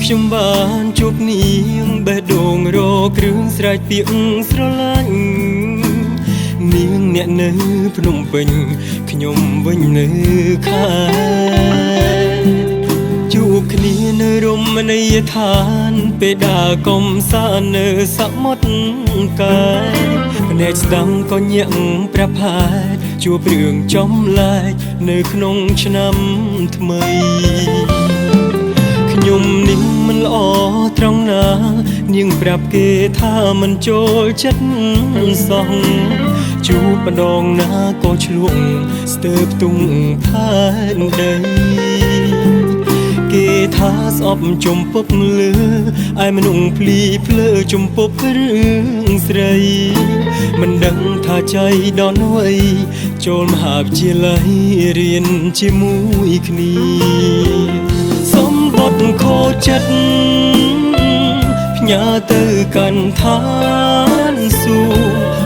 ខ្ញុំបានជួបនាងបេះដូងរកគ្រឿងស្រែកពាក្យស្រឡាញ់នាងអ្នកនៅភ្នំពេញខ្ញុំវិញនៅខេត្តជួបគ្នានៅរមណីយដ្ឋានពេលដើរកំសាន្តនៅសមុទ្រកែភ្នែកស្ដាំក៏ញាក់ព្រះផែតជួបរឿងចំលែកនៅក្នុងឆ្នាំថ្មីខ្ញុំនេះមិនល្អត្រង់ណានាងប្រាប់គេថាមិនចូលចិត្តសោះជួបម្ដងណាក៏ឆ្លួងស្ទើរផ្ទុំផែនដីគេថាស្អប់ចំពប់លើឯមនុស្សភ្លីភ្លើចំពប់រឿងស្រីមិនដឹងថាใจដល់អ្វីចូលមហាវិទ្យាល័យរៀនជាមួយគ្នាសម្បត្តិខូចចិត្តផ្ញើទៅកាន់ឋានសួ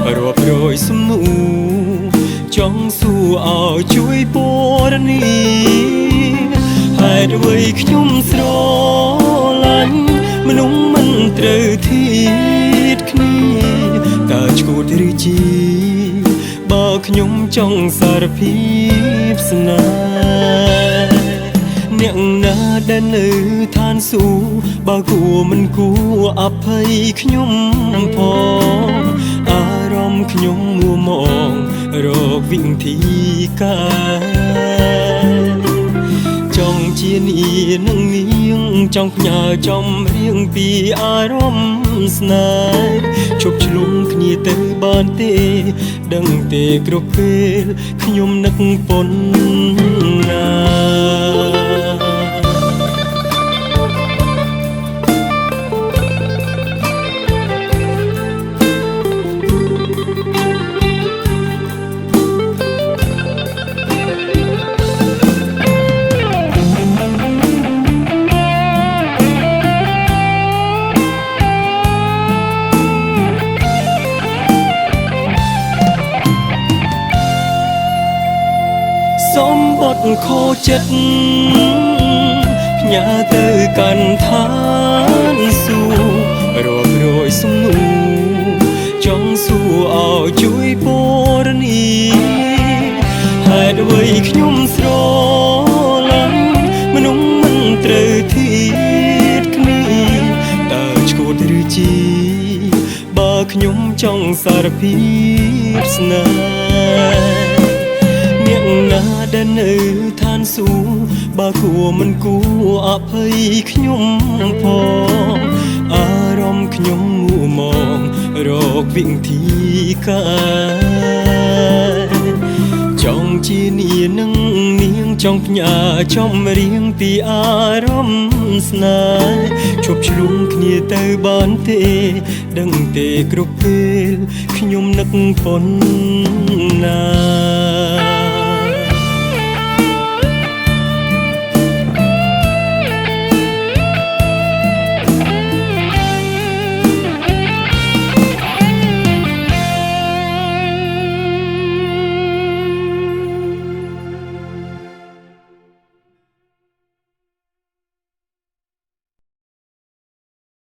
គ៌រាប់រយសំណួរចង់សួរឲ្យជួយពរនីហេតុអ្វីខ្ញុំស្រឡាញ់មនុស្សមិនត្រូវធៀបគ្នាតើឈួតឬជីបើខ្ញុំចង់សារភាពស្នេហ៍អ្នកណាដែលនៅឋានសួគ៌បើគួរមិនគួរអភ័យខ្ញុំផងអារម្មណ៍ខ្ញុំមួមងរកវិធីការចង់ជានីនឹងនាងចង់ផ្ញើចំរៀងពីអារម្មណ៍ស្នេហ៍ជប់ឆ្លងគ្នាទៅបានទេដឹងទេគ្រប់ពេលខ្ញុំនឹកប៉ុណ្ណាសម្បត្តិខូចចិត្តផ្ញើទៅកាន់ឋានសួគ៌រាប់រយសំណួរចង់សួរឲ្យជួយពរនីហេតុអ្វីខ្ញុំស្រឡាញ់មនុស្សមិនត្រូវធៀបគ្នាតើឈួតឬជីបើខ្ញុំចង់សារភាពស្នេហ៍អ្នកណាដែលនៅឋានសួគ៌បើគួរមិនគួរអភ័យខ្ញុំផងអារម្មណ៍ខ្ញុំមួមងរកវិធីការចង់ជានីនឹងនាងចង់ផ្ញើចំរៀងពីអារម្មណ៍ស្នេហ៍ជប់ឆ្លងគ្នាទៅបានទេដឹងទេគ្រប់ពេលខ្ញុំនឹកប៉ុណ្ណា